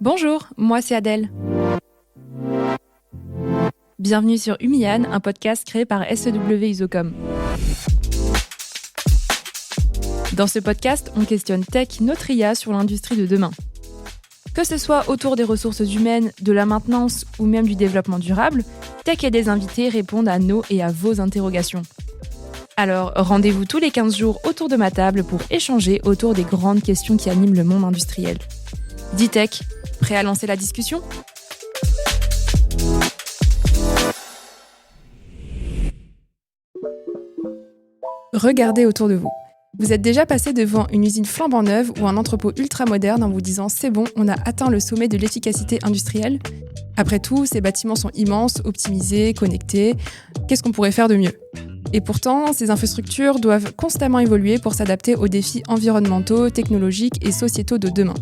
Bonjour, moi c'est Adèle. Bienvenue sur Humian, un podcast créé par SEW Isocom. Dans ce podcast, on questionne tech, notre IA sur l'industrie de demain. Que ce soit autour des ressources humaines, de la maintenance ou même du développement durable, Tech et des invités répondent à nos et à vos interrogations. Alors, rendez-vous tous les 15 jours autour de ma table pour échanger autour des grandes questions qui animent le monde industriel. Dis Tech, prêt à lancer la discussion ? Regardez autour de vous. Vous êtes déjà passé devant une usine flambant neuve ou un entrepôt ultra moderne en vous disant « c'est bon, on a atteint le sommet de l'efficacité industrielle ». Après tout, ces bâtiments sont immenses, optimisés, connectés. Qu'est-ce qu'on pourrait faire de mieux ? Et pourtant, ces infrastructures doivent constamment évoluer pour s'adapter aux défis environnementaux, technologiques et sociétaux de demain.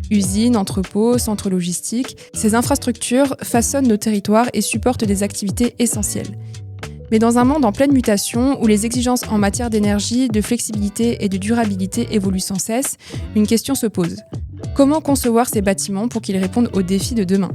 Usines, entrepôts, centres logistiques, ces infrastructures façonnent nos territoires et supportent des activités essentielles. Mais dans un monde en pleine mutation, où les exigences en matière d'énergie, de flexibilité et de durabilité évoluent sans cesse, une question se pose. Comment concevoir ces bâtiments pour qu'ils répondent aux défis de demain ?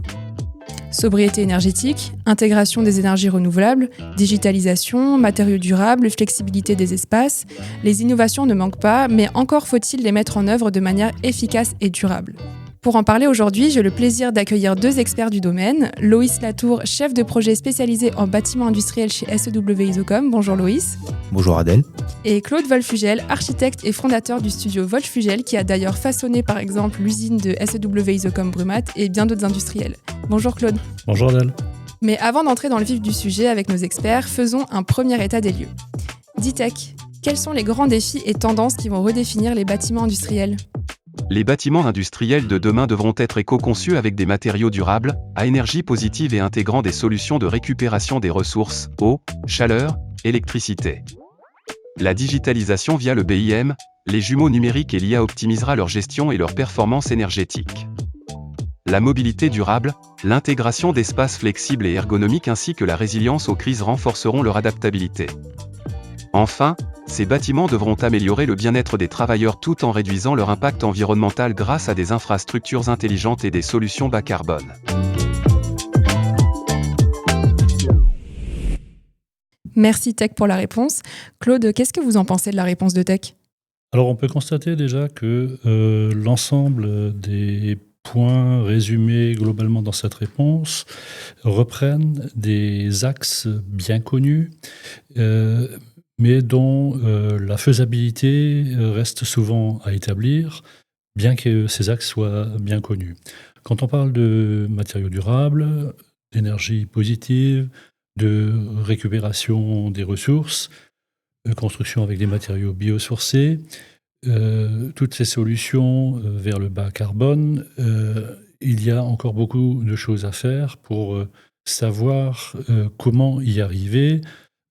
Sobriété énergétique, intégration des énergies renouvelables, digitalisation, matériaux durables, flexibilité des espaces, les innovations ne manquent pas, mais encore faut-il les mettre en œuvre de manière efficace et durable. Pour en parler aujourd'hui, j'ai le plaisir d'accueillir deux experts du domaine. Loïs Latour, chef de projet spécialisé en bâtiments industriels chez SEW Isocom. Bonjour Loïs. Bonjour Adèle. Et Claude Wolfugel, architecte et fondateur du studio Wolfugel, qui a d'ailleurs façonné par exemple l'usine de SEW Isocom Brumat et bien d'autres industriels. Bonjour Claude. Bonjour Adèle. Mais avant d'entrer dans le vif du sujet avec nos experts, faisons un premier état des lieux. Ditech, quels sont les grands défis et tendances qui vont redéfinir les bâtiments industriels ? Les bâtiments industriels de demain devront être éco-conçus avec des matériaux durables, à énergie positive et intégrant des solutions de récupération des ressources, eau, chaleur, électricité. La digitalisation via le BIM, les jumeaux numériques et l'IA optimisera leur gestion et leur performance énergétique. La mobilité durable, l'intégration d'espaces flexibles et ergonomiques ainsi que la résilience aux crises renforceront leur adaptabilité. Enfin, ces bâtiments devront améliorer le bien-être des travailleurs tout en réduisant leur impact environnemental grâce à des infrastructures intelligentes et des solutions bas carbone. Merci Tech pour la réponse. Claude, qu'est-ce que vous en pensez de la réponse de Tech ? Alors on peut constater déjà que l'ensemble des points résumés globalement dans cette réponse reprennent des axes bien connus, mais dont la faisabilité reste souvent à établir, bien que ces axes soient bien connus. Quand on parle de matériaux durables, d'énergie positive, de récupération des ressources, de construction avec des matériaux biosourcés, toutes ces solutions vers le bas carbone, il y a encore beaucoup de choses à faire pour savoir comment y arriver,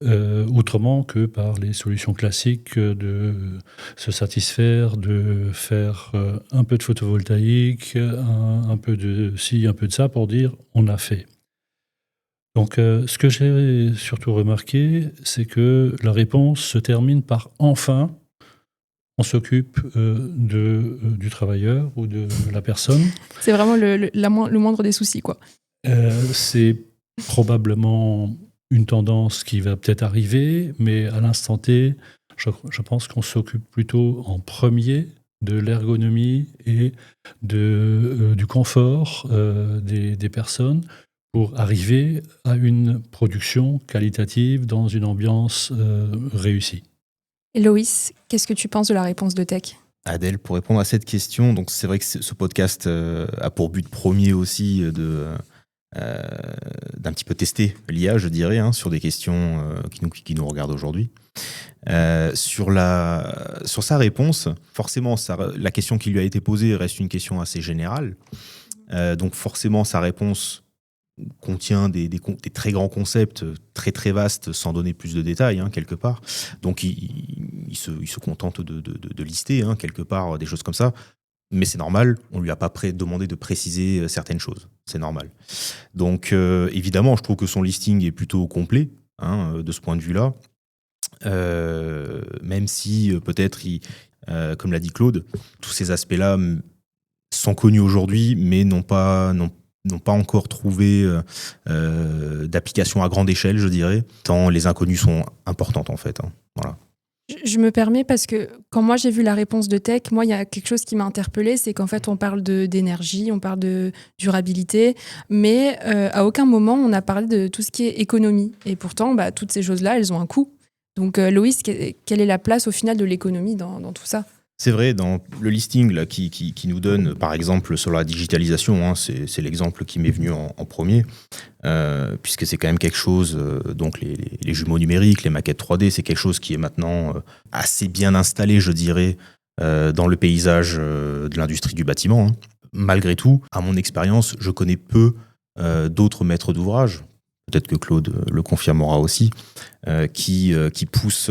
autrement que par les solutions classiques de se satisfaire, de faire un peu de photovoltaïque, un peu de ci, un peu de ça pour dire on a fait. Donc ce que j'ai surtout remarqué, c'est que la réponse se termine par « enfin ». On s'occupe du travailleur ou de la personne. C'est vraiment le moindre des soucis, quoi. C'est probablement une tendance qui va peut-être arriver, mais à l'instant T, je pense qu'on s'occupe plutôt en premier de l'ergonomie et du confort des personnes pour arriver à une production qualitative dans une ambiance réussie. Et Loïs, qu'est-ce que tu penses de la réponse de Tech ? Adèle, pour répondre à cette question, donc c'est vrai que ce podcast a pour but premier aussi d'un petit peu tester l'IA, je dirais, sur des questions qui nous regardent aujourd'hui. Sur sa réponse, forcément, la question qui lui a été posée reste une question assez générale. Donc forcément, sa réponse contient des très grands concepts très très vastes sans donner plus de détails quelque part. Donc il se contente de lister quelque part des choses comme ça. Mais c'est normal, on lui a pas demandé de préciser certaines choses. C'est normal. Donc évidemment, je trouve que son listing est plutôt complet de ce point de vue-là. Même si peut-être, comme l'a dit Claude, tous ces aspects-là sont connus aujourd'hui, mais n'ont pas encore trouvé d'application à grande échelle, je dirais, tant les inconnues sont importantes en fait. Voilà. Je me permets parce que quand moi j'ai vu la réponse de Tech, moi il y a quelque chose qui m'a interpellée, c'est qu'en fait on parle d'énergie, on parle de durabilité, mais à aucun moment on a parlé de tout ce qui est économie. Et pourtant, toutes ces choses-là, elles ont un coût. Donc Loïs, quelle est la place au final de l'économie dans tout ça ? C'est vrai, dans le listing là, qui nous donne, par exemple, sur la digitalisation, c'est l'exemple qui m'est venu en premier, puisque c'est quand même quelque chose, donc les jumeaux numériques, les maquettes 3D, c'est quelque chose qui est maintenant assez bien installé, je dirais, dans le paysage de l'industrie du bâtiment. Malgré tout, à mon expérience, je connais peu d'autres maîtres d'ouvrage, peut-être que Claude le confirmera aussi, qui poussent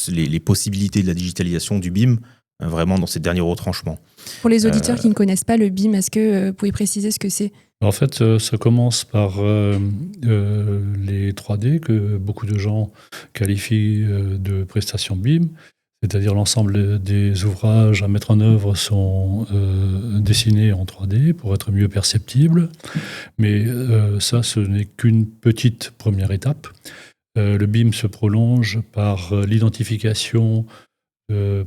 les possibilités de la digitalisation du BIM vraiment dans ces derniers retranchements. Pour les auditeurs qui ne connaissent pas le BIM, est-ce que vous pouvez préciser ce que c'est ? En fait, ça commence par les 3D que beaucoup de gens qualifient de prestations BIM, c'est-à-dire l'ensemble des ouvrages à mettre en œuvre sont dessinés en 3D pour être mieux perceptibles. Mais ça, ce n'est qu'une petite première étape. Le BIM se prolonge par l'identification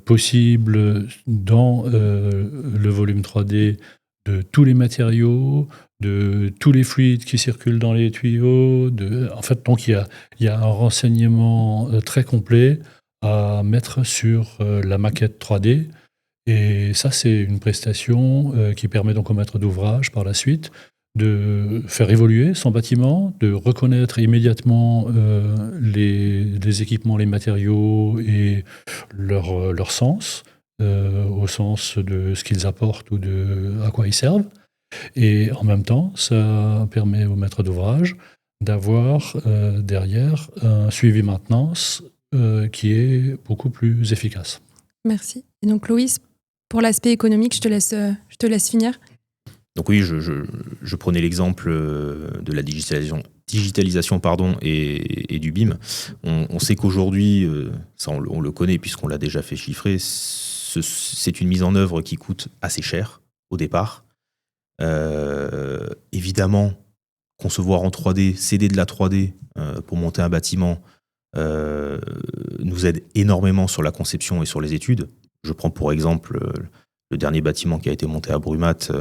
possible dans le volume 3D de tous les matériaux, de tous les fluides qui circulent dans les tuyaux. En fait, donc, il y a un renseignement très complet à mettre sur la maquette 3D. Et ça, c'est une prestation qui permet donc au maître d'ouvrage, par la suite, de faire évoluer son bâtiment, de reconnaître immédiatement les équipements, les matériaux et leur sens, au sens de ce qu'ils apportent ou de à quoi ils servent. Et en même temps, ça permet au maître d'ouvrage d'avoir derrière un suivi maintenance qui est beaucoup plus efficace. Merci. Et donc Loïs, pour l'aspect économique, je te laisse finir. Donc oui, je prenais l'exemple de la digitalisation et du BIM. On sait qu'aujourd'hui, ça on le connaît puisqu'on l'a déjà fait chiffrer, c'est une mise en œuvre qui coûte assez cher au départ. Évidemment, concevoir en 3D, céder de la 3D pour monter un bâtiment nous aide énormément sur la conception et sur les études. Je prends pour exemple le dernier bâtiment qui a été monté à Brumat,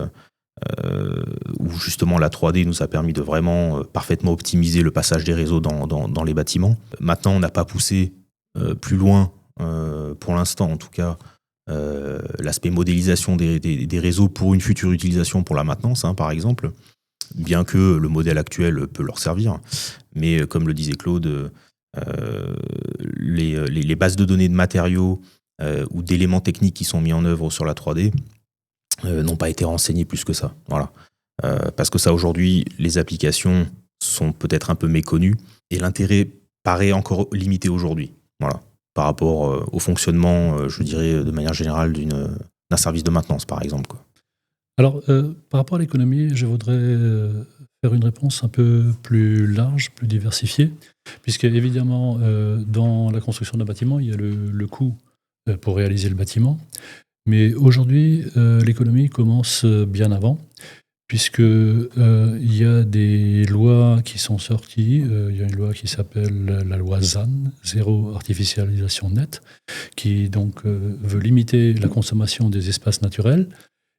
où justement la 3D nous a permis de vraiment parfaitement optimiser le passage des réseaux dans les bâtiments. Maintenant, on n'a pas poussé plus loin, pour l'instant en tout cas, l'aspect modélisation des réseaux pour une future utilisation pour la maintenance, par exemple, bien que le modèle actuel peut leur servir. Mais comme le disait Claude, les bases de données de matériaux ou d'éléments techniques qui sont mis en œuvre sur la 3D n'ont pas été renseignées plus que ça. Voilà. Parce que ça, aujourd'hui, les applications sont peut-être un peu méconnues et l'intérêt paraît encore limité aujourd'hui. Voilà. Par rapport au fonctionnement, je dirais, de manière générale, d'un service de maintenance, par exemple, quoi. Alors, par rapport à l'économie, je voudrais faire une réponse un peu plus large, plus diversifiée, puisque évidemment, dans la construction d'un bâtiment, il y a le coût pour réaliser le bâtiment. Mais aujourd'hui, l'économie commence bien avant, puisqu'il y a des lois qui sont sorties. Il y a une loi qui s'appelle la loi ZAN, Zéro Artificialisation Nette, qui donc veut limiter la consommation des espaces naturels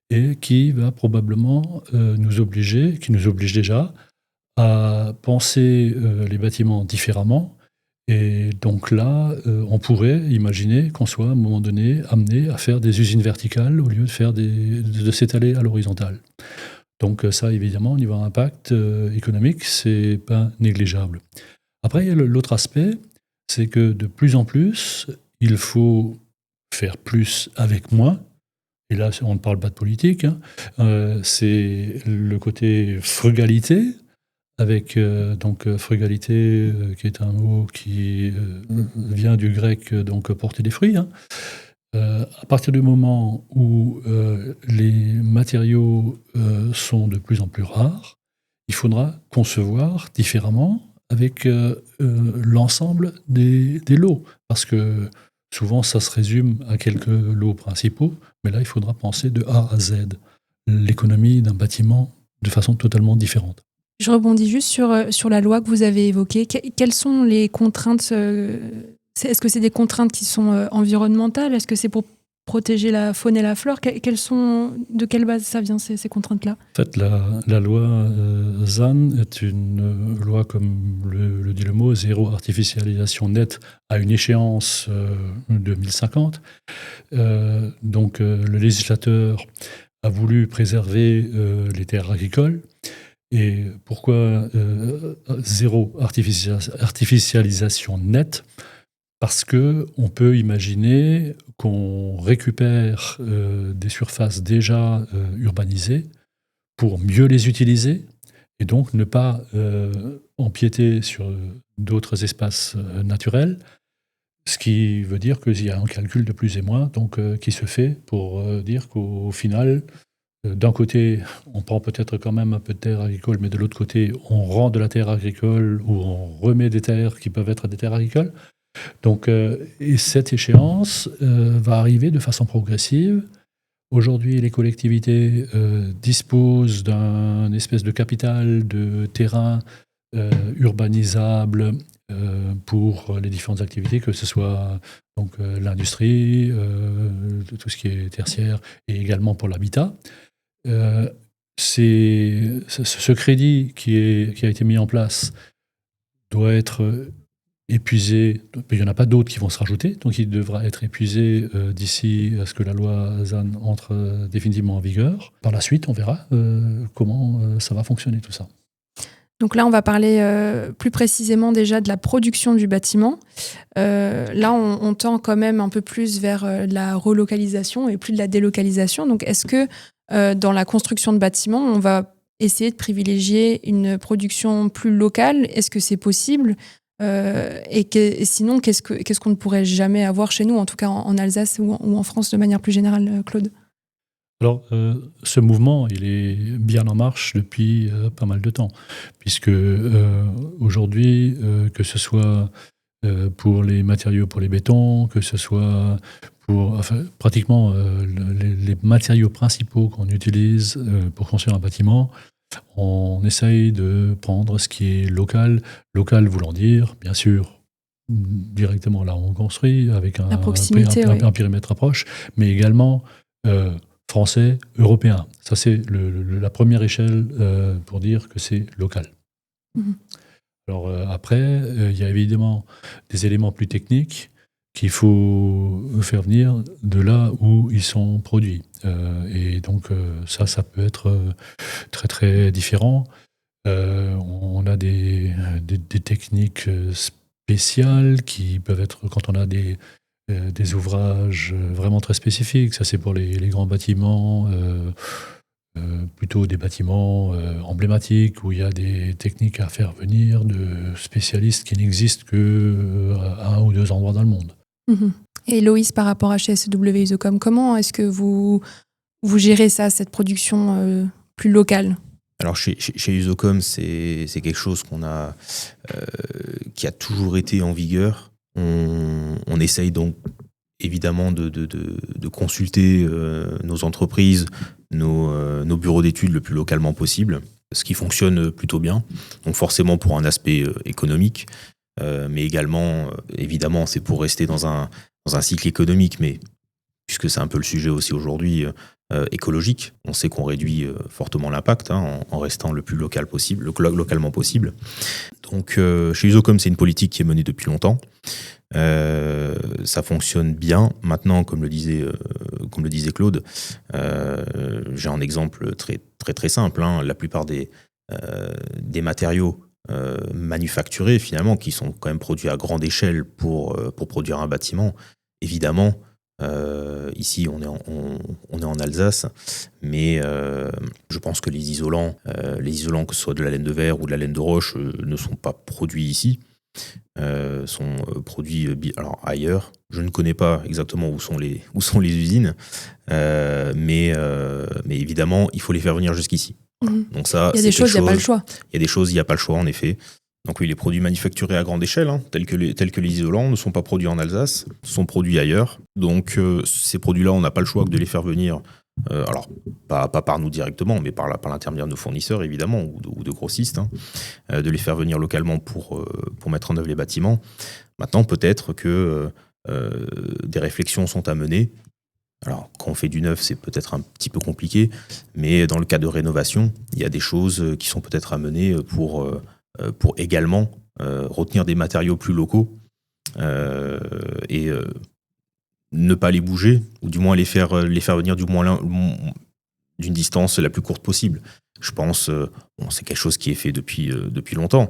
et qui va probablement nous obliger, qui nous oblige déjà, à penser les bâtiments différemment. Et donc là, on pourrait imaginer qu'on soit à un moment donné amené à faire des usines verticales au lieu de s'étaler à l'horizontale. Donc ça, évidemment, au niveau impact économique, c'est pas négligeable. Après, il y a l'autre aspect, c'est que de plus en plus, il faut faire plus avec moins. Et là, on ne parle pas de politique, c'est le côté frugalité, avec donc frugalité, qui est un mot qui vient du grec, donc porter des fruits. À partir du moment où les matériaux sont de plus en plus rares, il faudra concevoir différemment avec l'ensemble des lots. Parce que souvent, ça se résume à quelques lots principaux, mais là, il faudra penser de A à Z. l'économie d'un bâtiment de façon totalement différente. Je rebondis juste sur la loi que vous avez évoquée. Quelles sont les contraintes est-ce que c'est des contraintes qui sont environnementales? Est-ce que c'est pour protéger la faune et la flore? De quelle base ça vient, ces contraintes-là? En fait, la loi ZAN est une loi, comme le dit le mot, zéro artificialisation nette à une échéance 2050. Donc, le législateur a voulu préserver les terres agricoles. Et pourquoi zéro artificialisation nette? Parce qu'on peut imaginer qu'on récupère des surfaces déjà urbanisées pour mieux les utiliser et donc ne pas empiéter sur d'autres espaces naturels, ce qui veut dire qu'il y a un calcul de plus et moins donc, qui se fait pour dire qu'au final, d'un côté, on prend peut-être quand même un peu de terre agricole, mais de l'autre côté, on rend de la terre agricole ou on remet des terres qui peuvent être des terres agricoles. Donc, et cette échéance va arriver de façon progressive. Aujourd'hui, les collectivités disposent d'un espèce de capital de terrain urbanisable pour les différentes activités, que ce soit donc, l'industrie, tout ce qui est tertiaire, et également pour l'habitat. Ce crédit qui a été mis en place doit être épuisé. Il n'y en a pas d'autres qui vont se rajouter, donc il devra être épuisé d'ici à ce que la loi ZAN entre définitivement en vigueur. Par la suite, on verra comment ça va fonctionner tout ça. Donc là, on va parler plus précisément déjà de la production du bâtiment. Là, on tend quand même un peu plus vers la relocalisation et plus de la délocalisation. Donc, est-ce que dans la construction de bâtiments, on va essayer de privilégier une production plus locale? Est-ce que c'est possible? Et sinon, qu'est-ce qu'on ne pourrait jamais avoir chez nous, en tout cas en Alsace ou en France de manière plus générale, Claude? Alors, ce mouvement, il est bien en marche depuis pas mal de temps, puisque aujourd'hui, que ce soit pour les matériaux pour les bétons, que ce soit pour pratiquement les matériaux principaux qu'on utilise pour construire un bâtiment, on essaye de prendre ce qui est local. Local voulant dire, bien sûr, directement là où on construit, avec un périmètre proche, mais également français, européen. Ça, c'est la première échelle pour dire que c'est local. Mmh. Alors après, il y a évidemment des éléments plus techniques qu'il faut faire venir de là où ils sont produits. Et donc ça peut être très très différent. On a des techniques spéciales qui peuvent être quand on a des ouvrages vraiment très spécifiques. Ça, c'est pour les grands bâtiments, plutôt des bâtiments emblématiques où il y a des techniques à faire venir de spécialistes qui n'existent qu'à un ou deux endroits dans le monde. Mmh. Et Loïs, par rapport à CSW Isocom, comment est-ce que vous gérez ça, cette production plus locale? Alors chez Isocom, c'est quelque chose qui a toujours été en vigueur. On essaye donc évidemment de consulter nos entreprises, nos bureaux d'études le plus localement possible, ce qui fonctionne plutôt bien. Donc forcément pour un aspect économique, mais également, évidemment, c'est pour rester dans un cycle économique, mais puisque c'est un peu le sujet aussi aujourd'hui, écologique. On sait qu'on réduit fortement l'impact en restant le plus localement possible. Donc chez Isocom, c'est une politique qui est menée depuis longtemps. Ça fonctionne bien. Maintenant, comme le disait Claude, j'ai un exemple très, très, très simple. La plupart des matériaux manufacturés, finalement, qui sont quand même produits à grande échelle pour produire un bâtiment, évidemment, ici on est en Alsace, mais je pense que les isolants, que ce soit de la laine de verre ou de la laine de roche, ne sont pas produits ici, sont produits ailleurs. Je ne connais pas exactement où sont les usines, mais évidemment il faut les faire venir jusqu'ici. Voilà. Donc ça, il y a des choses, il n'y a pas le choix. Il y a des choses, il n'y a pas le choix, en effet. Donc oui, les produits manufacturés à grande échelle, tels que les isolants, ne sont pas produits en Alsace, sont produits ailleurs. Donc ces produits-là, on n'a pas le choix que de les faire venir Alors, pas par nous directement, mais par l'intermédiaire de nos fournisseurs, évidemment, ou de grossistes, hein, de les faire venir localement pour mettre en œuvre les bâtiments. Maintenant, peut-être que des réflexions sont à mener. Alors, quand on fait du neuf, c'est peut-être un petit peu compliqué, mais dans le cas de rénovation, il y a des choses qui sont peut-être à mener pour également retenir des matériaux plus locaux et ne pas les bouger, ou du moins les faire venir du moins d'une distance la plus courte possible. Je pense, c'est quelque chose qui est fait depuis longtemps,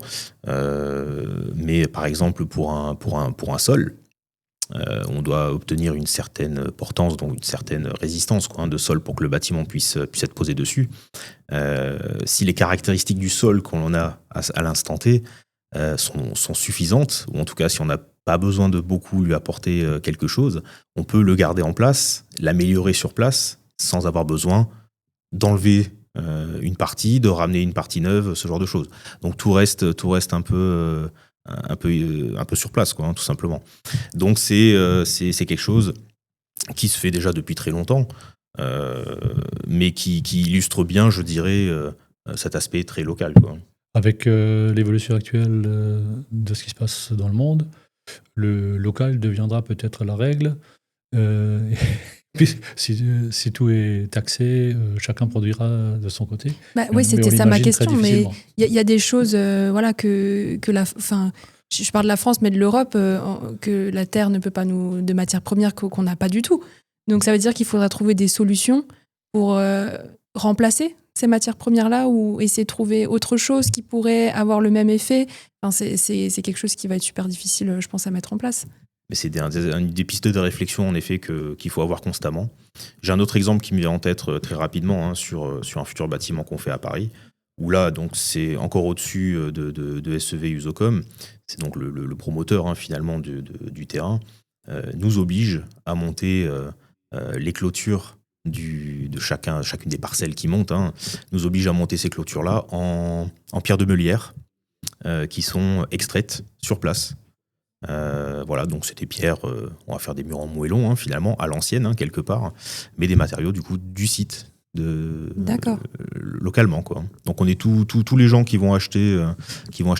mais par exemple pour un sol, on doit obtenir une certaine portance, donc une certaine résistance de sol pour que le bâtiment puisse être posé dessus. Si les caractéristiques du sol qu'on a à l'instant T sont suffisantes, ou en tout cas si on n'a pas besoin de beaucoup lui apporter quelque chose, on peut le garder en place, l'améliorer sur place, sans avoir besoin d'enlever une partie, de ramener une partie neuve, ce genre de choses. Donc tout reste un peu sur place, tout simplement. Donc c'est quelque chose qui se fait déjà depuis très longtemps, mais qui illustre bien, je dirais, cet aspect très local, quoi. Avec l'évolution actuelle de ce qui se passe dans le monde, le local deviendra peut-être la règle. Puis, si tout est taxé, chacun produira de son côté. Oui, c'était ça ma question, mais il y a des choses que je parle de la France, mais de l'Europe, que la Terre ne peut pas de matières premières qu'on n'a pas du tout. Donc ça veut dire qu'il faudra trouver des solutions pour remplacer ces matières premières-là ou essayer de trouver autre chose qui pourrait avoir le même effet. C'est quelque chose qui va être super difficile, je pense, à mettre en place. Mais c'est des pistes de réflexion, en effet, qu'il faut avoir constamment. J'ai un autre exemple qui me vient en tête très rapidement, sur un futur bâtiment qu'on fait à Paris, où là, donc, c'est encore au-dessus de SEV Usocom. C'est donc le promoteur, finalement, du terrain, nous oblige à monter les clôtures de chacune des parcelles qui montent, nous oblige à monter ces clôtures-là en pierre de meulière, qui sont extraites sur place. Voilà, donc c'est des pierres, on va faire des murs en moellon, finalement, à l'ancienne, quelque part, mais des matériaux du coup du site, localement, quoi. Donc on est tous les gens qui vont acheter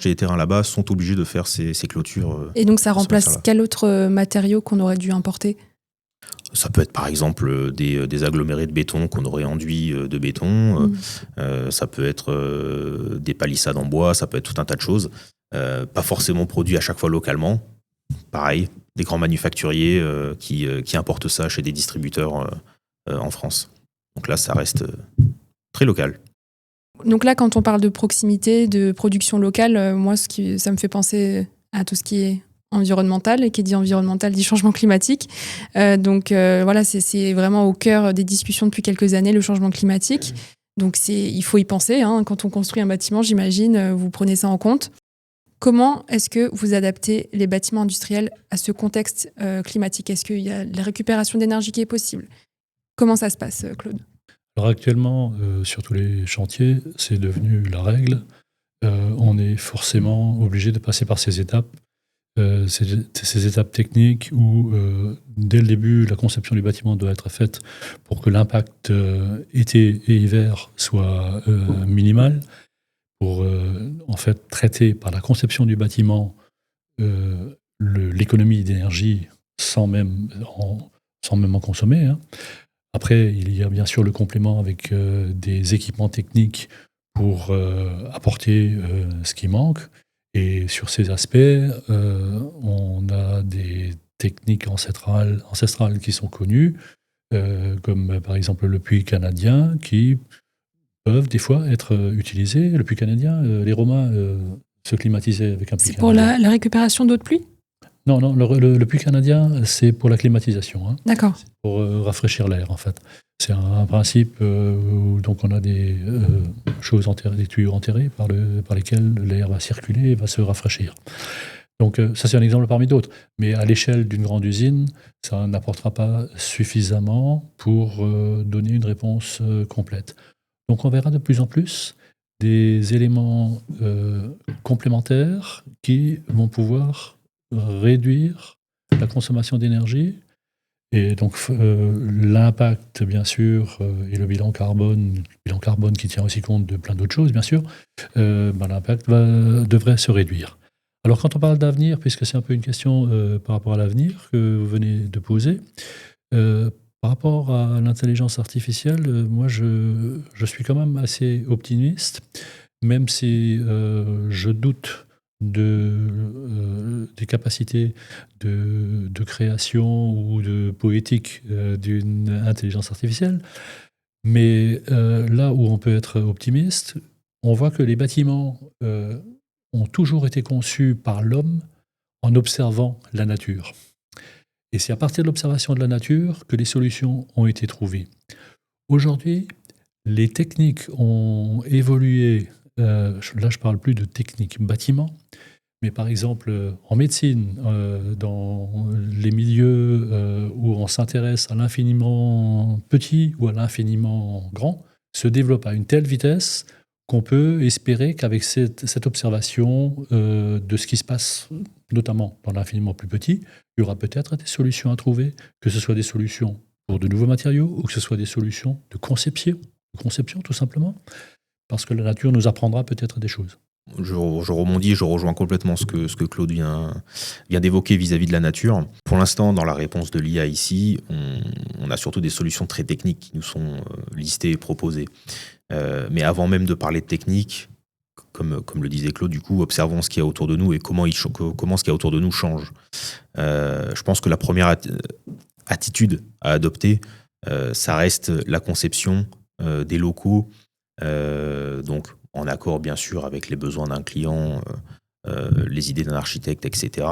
les terrains là-bas sont obligés de faire ces clôtures. Et donc ça remplace quel autre matériau qu'on aurait dû importer ? Ça peut être par exemple des agglomérés de béton qu'on aurait enduits de béton, ça peut être des palissades en bois, ça peut être tout un tas de choses, pas forcément produits à chaque fois localement. Pareil, des grands manufacturiers qui importent ça chez des distributeurs en France. Donc là, ça reste très local. Donc là, quand on parle de proximité, de production locale, moi, ça me fait penser à tout ce qui est environnemental, et qui dit environnemental dit changement climatique. Donc voilà, c'est vraiment au cœur des discussions depuis quelques années, le changement climatique. Donc il faut y penser. Quand on construit un bâtiment, j'imagine, vous prenez ça en compte. Comment est-ce que vous adaptez les bâtiments industriels à ce contexte climatique ? Est-ce qu'il y a la récupération d'énergie qui est possible ? Comment ça se passe, Claude ? Alors actuellement, sur tous les chantiers, c'est devenu la règle. On est forcément obligé de passer par ces étapes. Ces étapes techniques où, dès le début, la conception du bâtiment doit être faite pour que l'impact été et hiver soit minimal, pour en fait traiter par la conception du bâtiment l'économie d'énergie sans même en consommer. Après, il y a bien sûr le complément avec des équipements techniques pour apporter ce qui manque. Et sur ces aspects, on a des techniques ancestrales qui sont connues, comme par exemple le puits canadien, qui peuvent des fois être utilisés. Le puits canadien, les Romains se climatisaient avec un puits canadien. C'est pour la récupération d'eau de pluie ? Non, le puits canadien, c'est pour la climatisation. D'accord. C'est pour rafraîchir l'air, en fait. C'est un principe où donc on a des choses enterrées, des tuyaux enterrés par lesquels l'air va circuler et va se rafraîchir. Donc ça, c'est un exemple parmi d'autres. Mais à l'échelle d'une grande usine, ça n'apportera pas suffisamment pour donner une réponse complète. Donc on verra de plus en plus des éléments complémentaires qui vont pouvoir réduire la consommation d'énergie Et donc l'impact, bien sûr, et le bilan carbone qui tient aussi compte de plein d'autres choses, bien sûr, l'impact devrait se réduire. Alors quand on parle d'avenir, puisque c'est un peu une question par rapport à l'avenir que vous venez de poser, par rapport à l'intelligence artificielle, moi je suis quand même assez optimiste, même si je doute des capacités de création ou de poétique d'une intelligence artificielle. Mais là où on peut être optimiste, on voit que les bâtiments ont toujours été conçus par l'homme en observant la nature. Et c'est à partir de l'observation de la nature que les solutions ont été trouvées. Aujourd'hui, les techniques ont évolué. Là, je ne parle plus de techniques bâtiment, mais par exemple, en médecine, dans les milieux où on s'intéresse à l'infiniment petit ou à l'infiniment grand, se développe à une telle vitesse qu'on peut espérer qu'avec cette observation de ce qui se passe, notamment dans l'infiniment plus petit, il y aura peut-être des solutions à trouver, que ce soit des solutions pour de nouveaux matériaux ou que ce soit des solutions de conception tout simplement, parce que la nature nous apprendra peut-être des choses. Je rebondis, je rejoins complètement ce que Claude vient d'évoquer vis-à-vis de la nature. Pour l'instant, dans la réponse de l'IA ici, on a surtout des solutions très techniques qui nous sont listées et proposées. Mais avant même de parler de technique, comme le disait Claude, du coup, observons ce qu'il y a autour de nous et comment ce qu'il y a autour de nous change. Je pense que la première attitude à adopter, ça reste la conception des locaux, donc en accord bien sûr avec les besoins d'un client, les idées d'un architecte, etc.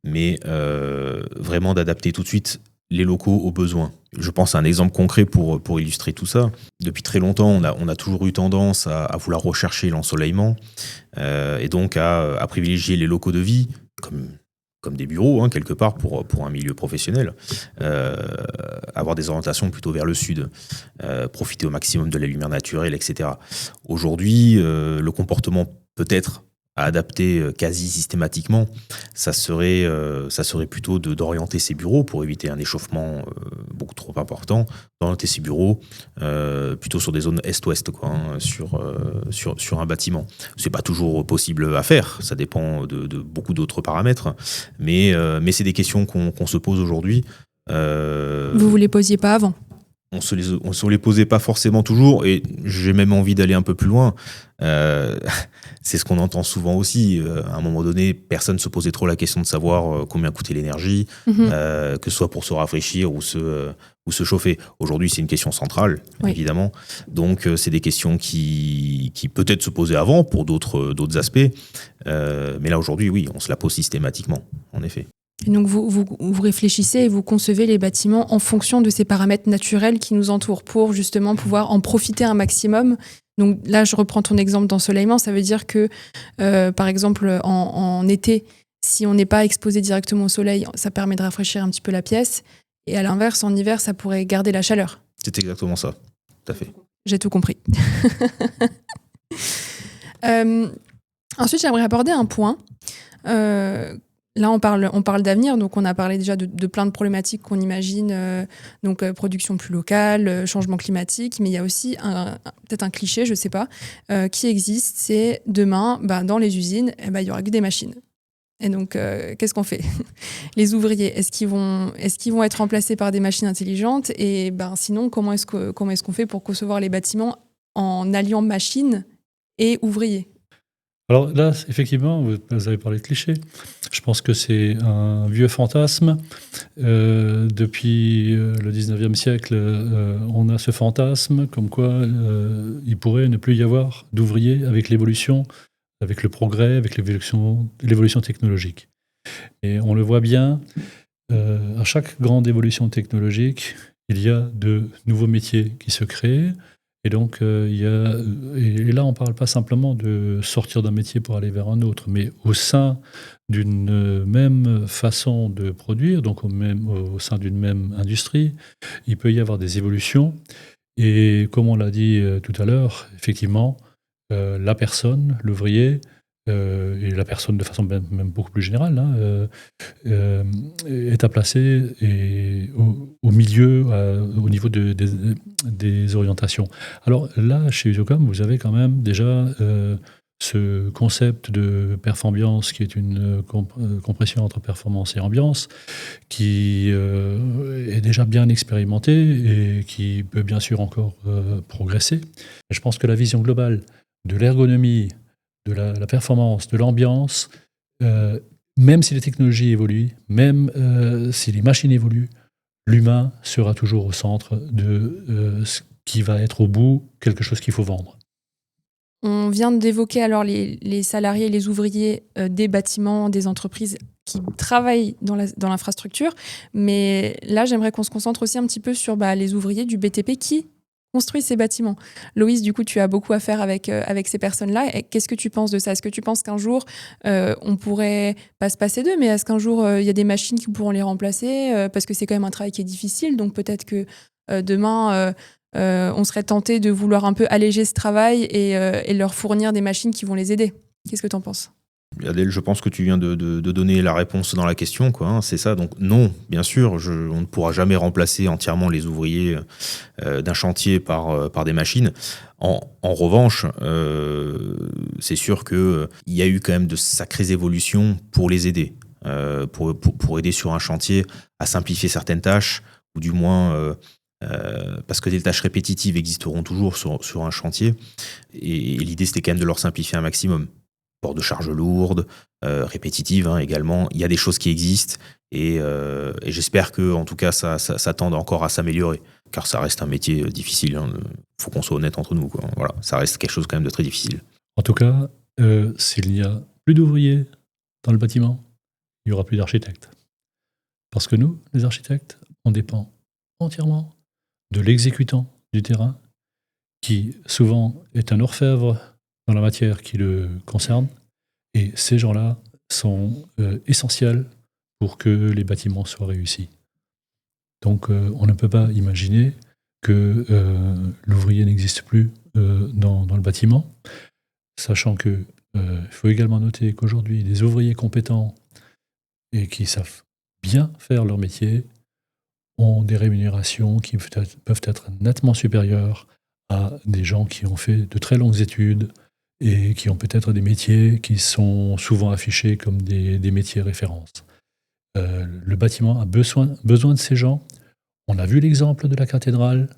Mais vraiment d'adapter tout de suite les locaux aux besoins. Je pense à un exemple concret pour illustrer tout ça. Depuis très longtemps, on a toujours eu tendance à vouloir rechercher l'ensoleillement et donc à privilégier les locaux de vie comme des bureaux, quelque part, pour un milieu professionnel. Avoir des orientations plutôt vers le sud, profiter au maximum de la lumière naturelle, etc. Aujourd'hui, le comportement peut-être à adapter quasi systématiquement, ça serait plutôt d'orienter ces bureaux pour éviter un échauffement beaucoup trop important, d'orienter ces bureaux plutôt sur des zones est-ouest, sur un bâtiment. C'est pas toujours possible à faire, ça dépend de beaucoup d'autres paramètres, mais c'est des questions qu'on se pose aujourd'hui. Vous les posiez pas avant? On se les posait pas forcément toujours, et j'ai même envie d'aller un peu plus loin. C'est ce qu'on entend souvent aussi. À un moment donné, personne ne se posait trop la question de savoir combien coûtait l'énergie, que ce soit pour se rafraîchir ou se chauffer. Aujourd'hui, c'est une question centrale, évidemment. Donc, c'est des questions qui peut-être se posaient avant pour d'autres aspects. Mais là, aujourd'hui, oui, on se la pose systématiquement, en effet. Et donc vous réfléchissez et vous concevez les bâtiments en fonction de ces paramètres naturels qui nous entourent pour justement pouvoir en profiter un maximum. Donc là, je reprends ton exemple d'ensoleillement. Ça veut dire que, par exemple, en été, si on n'est pas exposé directement au soleil, ça permet de rafraîchir un petit peu la pièce. Et à l'inverse, en hiver, ça pourrait garder la chaleur. C'est exactement ça, tout à fait. J'ai tout compris. Ensuite, j'aimerais aborder un point. Là, on parle d'avenir, donc on a parlé déjà de plein de problématiques qu'on imagine, production plus locale, changement climatique, mais il y a aussi peut-être un cliché, je ne sais pas, qui existe, c'est demain, dans les usines, il n'y aura que des machines. Et donc, qu'est-ce qu'on fait? Les ouvriers, est-ce qu'ils vont être remplacés par des machines intelligentes? Et sinon, comment est-ce qu'on fait pour concevoir les bâtiments en alliant machines et ouvriers? Alors là, effectivement, vous avez parlé de cliché. Je pense que c'est un vieux fantasme. Depuis le 19e siècle, on a ce fantasme comme quoi il pourrait ne plus y avoir d'ouvriers avec l'évolution, avec le progrès, avec l'évolution technologique. Et on le voit bien, à chaque grande évolution technologique, il y a de nouveaux métiers qui se créent. Et donc, et là, on ne parle pas simplement de sortir d'un métier pour aller vers un autre, mais au sein d'une même façon de produire, donc au sein d'une même industrie, il peut y avoir des évolutions. Et comme on l'a dit tout à l'heure, effectivement, la personne, l'ouvrier, et la personne de façon même beaucoup plus générale, est à placer au milieu, au niveau des orientations. Alors là, chez Usiocom, vous avez quand même déjà ce concept de performance qui est une compression entre performance et ambiance, qui est déjà bien expérimenté et qui peut bien sûr encore progresser. Je pense que la vision globale de l'ergonomie, de la performance, de l'ambiance, même si les technologies évoluent, même si les machines évoluent, l'humain sera toujours au centre de ce qui va être au bout quelque chose qu'il faut vendre. On vient d'évoquer alors les salariés et les ouvriers des bâtiments, des entreprises qui travaillent dans l'infrastructure. Mais là, j'aimerais qu'on se concentre aussi un petit peu sur les ouvriers du BTP qui construisent ces bâtiments. Loïs, du coup, tu as beaucoup à faire avec ces personnes-là. Qu'est-ce que tu penses de ça ? Est-ce que tu penses qu'un jour, on pourrait pas se passer d'eux, mais est-ce qu'un jour, il y a des machines qui pourront les remplacer parce que c'est quand même un travail qui est difficile. Donc peut-être que demain... on serait tenté de vouloir un peu alléger ce travail et leur fournir des machines qui vont les aider. Qu'est-ce que tu en penses ? Adèle, je pense que tu viens de donner la réponse dans la question, quoi, hein, c'est ça. Donc non, bien sûr, on ne pourra jamais remplacer entièrement les ouvriers d'un chantier par des machines. En revanche, c'est sûr qu'il y a eu quand même de sacrées évolutions pour les aider, pour aider sur un chantier à simplifier certaines tâches, ou du moins... parce que des tâches répétitives existeront toujours sur un chantier, et l'idée c'était quand même de leur simplifier un maximum. Port de charges lourdes, répétitives également, il y a des choses qui existent, et j'espère que en tout cas ça tende encore à s'améliorer, car ça reste un métier difficile, faut qu'on soit honnête entre nous, quoi. Voilà, ça reste quelque chose quand même de très difficile. En tout cas, s'il n'y a plus d'ouvriers dans le bâtiment, il n'y aura plus d'architectes. Parce que nous, les architectes, on dépend entièrement de l'exécutant du terrain, qui souvent est un orfèvre dans la matière qui le concerne. Et ces gens-là sont essentiels pour que les bâtiments soient réussis. Donc on ne peut pas imaginer que l'ouvrier n'existe plus dans le bâtiment, sachant que faut également noter qu'aujourd'hui, des ouvriers compétents et qui savent bien faire leur métier ont des rémunérations qui peuvent être nettement supérieures à des gens qui ont fait de très longues études et qui ont peut-être des métiers qui sont souvent affichés comme des métiers références. Le bâtiment a besoin de ces gens. On a vu l'exemple de la cathédrale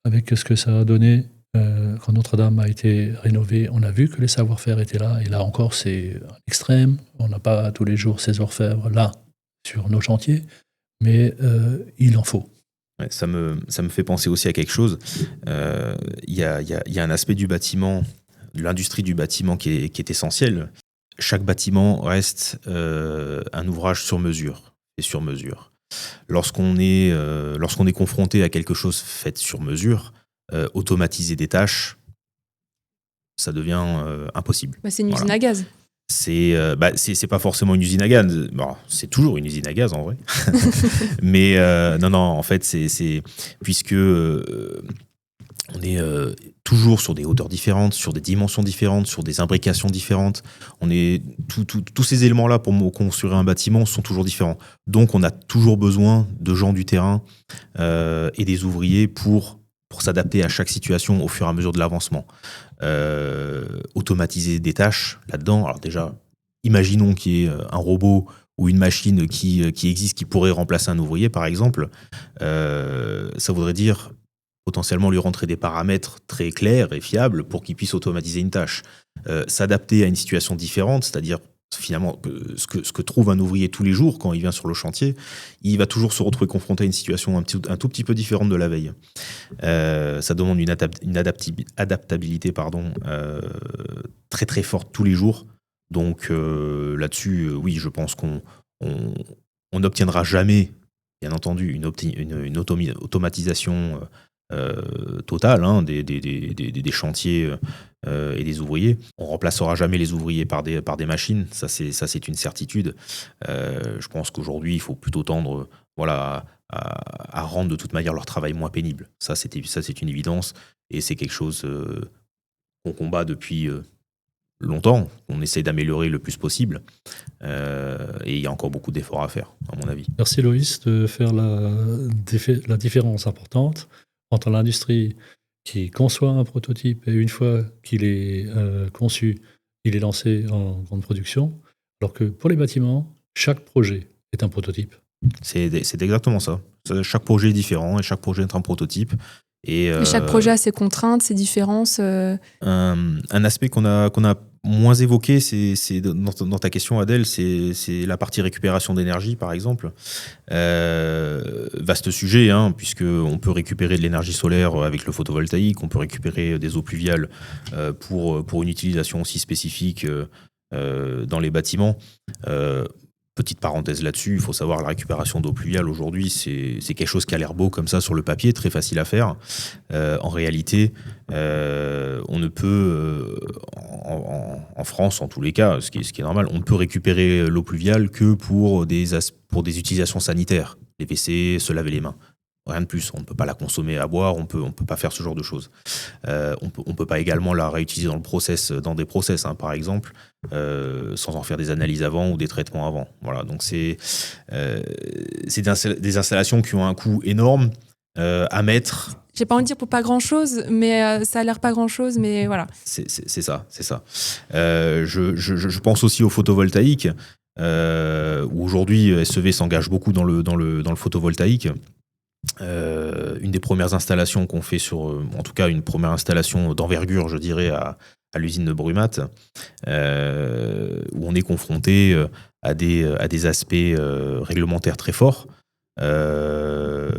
avec ce que ça a donné quand Notre-Dame a été rénovée. On a vu que les savoir-faire étaient là, et là encore c'est un extrême. On n'a pas tous les jours ces orfèvres là sur nos chantiers, mais il en faut. Ouais, ça me fait penser aussi à quelque chose. Il y a un aspect du bâtiment, de l'industrie du bâtiment qui est essentiel. Chaque bâtiment reste un ouvrage sur mesure et sur mesure. Lorsqu'on est confronté à quelque chose fait sur mesure, automatiser des tâches, ça devient impossible. C'est une usine à gaz. C'est pas forcément une usine à gaz. Bon, c'est toujours une usine à gaz en vrai. Mais non, en fait, c'est puisque on est toujours sur des hauteurs différentes, sur des dimensions différentes, sur des imbrications différentes. On est tous ces éléments-là pour construire un bâtiment sont toujours différents. Donc, on a toujours besoin de gens du terrain et des ouvriers pour s'adapter à chaque situation au fur et à mesure de l'avancement. Automatiser des tâches là-dedans. Alors déjà, imaginons qu'il y ait un robot ou une machine qui existe, qui pourrait remplacer un ouvrier, par exemple. Ça voudrait dire potentiellement lui rentrer des paramètres très clairs et fiables pour qu'il puisse automatiser une tâche. S'adapter à une situation différente, c'est-à-dire finalement ce que trouve un ouvrier tous les jours quand il vient sur le chantier, il va toujours se retrouver confronté à une situation un tout petit peu différente de la veille. Ça demande une adaptabilité très très forte tous les jours. Donc là-dessus, oui, je pense qu'on n'obtiendra jamais, bien entendu, une automatisation totale des chantiers et des ouvriers. On remplacera jamais les ouvriers par des machines, ça c'est une certitude. Je pense qu'aujourd'hui il faut plutôt tendre à rendre de toute manière leur travail moins pénible. Ça c'est une évidence, et c'est quelque chose qu'on combat depuis longtemps, on essaie d'améliorer le plus possible. Et il y a encore beaucoup d'efforts à faire, à mon avis. Merci Loïs de faire la différence importante entre l'industrie qui conçoit un prototype et une fois qu'il est conçu, il est lancé en grande production, alors que pour les bâtiments, chaque projet est un prototype. C'est exactement ça. Chaque projet est différent et chaque projet est un prototype. Et chaque projet a ses contraintes, ses différences. Un aspect qu'on a moins évoqué, c'est dans ta question, Adèle, c'est la partie récupération d'énergie, par exemple. Vaste sujet, hein, puisqu'on peut récupérer de l'énergie solaire avec le photovoltaïque, on peut récupérer des eaux pluviales pour une utilisation aussi spécifique dans les bâtiments. Petite parenthèse là-dessus, il faut savoir, la récupération d'eau pluviale aujourd'hui, c'est quelque chose qui a l'air beau comme ça sur le papier, très facile à faire. En réalité, on ne peut, en France en tous les cas, ce qui est normal, on ne peut récupérer l'eau pluviale que pour des utilisations sanitaires, les WC, se laver les mains. Rien de plus, on ne peut pas la consommer à boire, on peut pas faire ce genre de choses. On peut pas également la réutiliser dans des process, hein, par exemple, sans en faire des analyses avant ou des traitements avant. Voilà, donc c'est des installations qui ont un coût énorme à mettre. J'ai pas envie de dire pour pas grand-chose, mais ça a l'air pas grand-chose, mais voilà. C'est ça. Je pense aussi au photovoltaïque, où aujourd'hui SEV s'engage beaucoup dans le photovoltaïque. Une des premières installations qu'on fait en tout cas une première installation d'envergure, je dirais, à l'usine de Brumat, où on est confronté à des aspects réglementaires très forts, que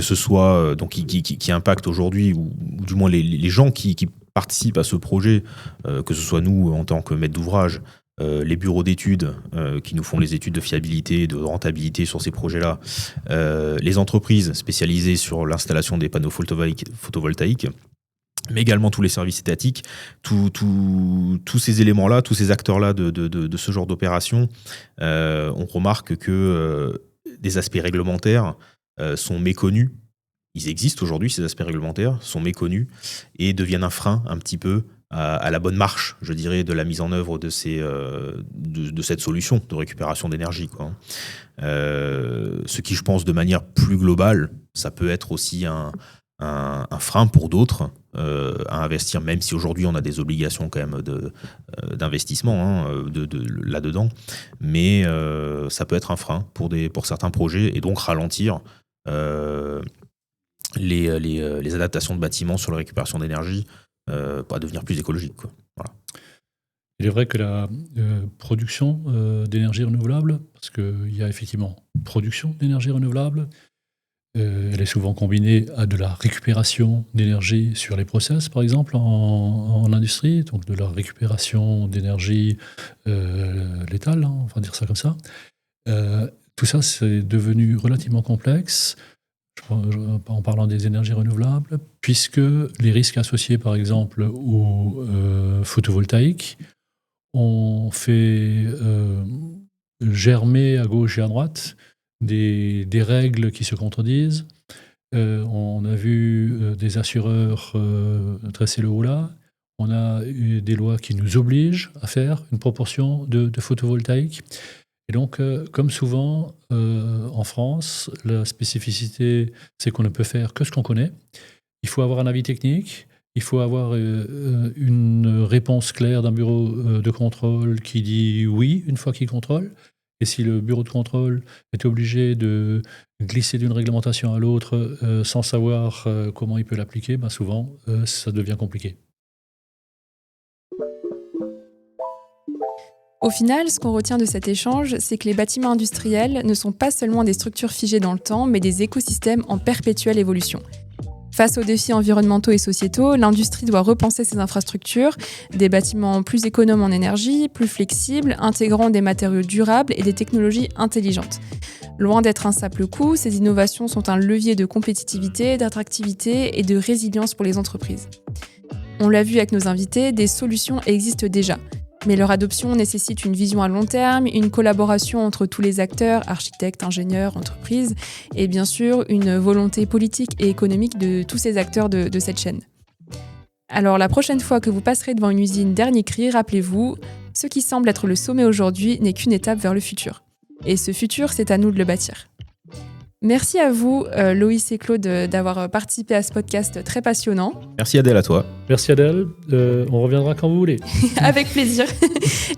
ce soit donc qui impactent aujourd'hui, ou du moins les gens qui participent à ce projet, que ce soit nous en tant que maîtres d'ouvrage, les bureaux d'études qui nous font les études de fiabilité, de rentabilité sur ces projets-là, les entreprises spécialisées sur l'installation des panneaux photovoltaïques, mais également tous les services étatiques, tous ces éléments-là, tous ces acteurs-là de ce genre d'opération, on remarque que des aspects réglementaires sont méconnus. Ils existent aujourd'hui, ces aspects réglementaires, sont méconnus et deviennent un frein un petit peu à la bonne marche, je dirais, de la mise en œuvre de cette solution de récupération d'énergie, quoi. Ce qui, je pense, de manière plus globale, ça peut être aussi un frein pour d'autres à investir, même si aujourd'hui on a des obligations quand même d'investissement là-dedans, mais ça peut être un frein pour certains projets et donc ralentir les adaptations de bâtiments sur la récupération d'énergie, pour devenir plus écologique, quoi. Voilà. Il est vrai que la production d'énergie renouvelable, parce qu'il y a effectivement production d'énergie renouvelable, elle est souvent combinée à de la récupération d'énergie sur les process, par exemple, en industrie, donc de la récupération d'énergie létale, hein, on va dire ça comme ça. Tout ça, c'est devenu relativement complexe, en parlant des énergies renouvelables, puisque les risques associés, par exemple, au photovoltaïque ont fait germer à gauche et à droite des règles qui se contredisent. On a vu des assureurs dresser le haut-là. On a eu des lois qui nous obligent à faire une proportion de photovoltaïque. Et donc, comme souvent en France, la spécificité, c'est qu'on ne peut faire que ce qu'on connaît. Il faut avoir un avis technique, il faut avoir une réponse claire d'un bureau de contrôle qui dit oui une fois qu'il contrôle. Et si le bureau de contrôle est obligé de glisser d'une réglementation à l'autre sans savoir comment il peut l'appliquer, ben souvent, ça devient compliqué. Au final, ce qu'on retient de cet échange, c'est que les bâtiments industriels ne sont pas seulement des structures figées dans le temps, mais des écosystèmes en perpétuelle évolution. Face aux défis environnementaux et sociétaux, l'industrie doit repenser ses infrastructures, des bâtiments plus économes en énergie, plus flexibles, intégrant des matériaux durables et des technologies intelligentes. Loin d'être un simple coût, ces innovations sont un levier de compétitivité, d'attractivité et de résilience pour les entreprises. On l'a vu avec nos invités, des solutions existent déjà. Mais leur adoption nécessite une vision à long terme, une collaboration entre tous les acteurs, architectes, ingénieurs, entreprises, et bien sûr une volonté politique et économique de tous ces acteurs de cette chaîne. Alors la prochaine fois que vous passerez devant une usine dernier cri, rappelez-vous, ce qui semble être le sommet aujourd'hui n'est qu'une étape vers le futur. Et ce futur, c'est à nous de le bâtir. Merci à vous, Loïs et Claude, d'avoir participé à ce podcast très passionnant. Merci Adèle, à toi. Merci Adèle, on reviendra quand vous voulez. Avec plaisir.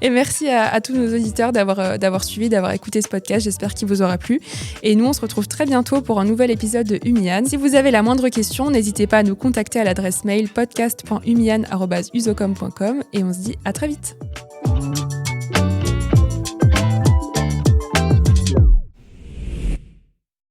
Et merci à tous nos auditeurs d'avoir suivi, d'avoir écouté ce podcast. J'espère qu'il vous aura plu. Et nous, on se retrouve très bientôt pour un nouvel épisode de Humian. Si vous avez la moindre question, n'hésitez pas à nous contacter à l'adresse mail podcast.humian@usocom.com et on se dit à très vite.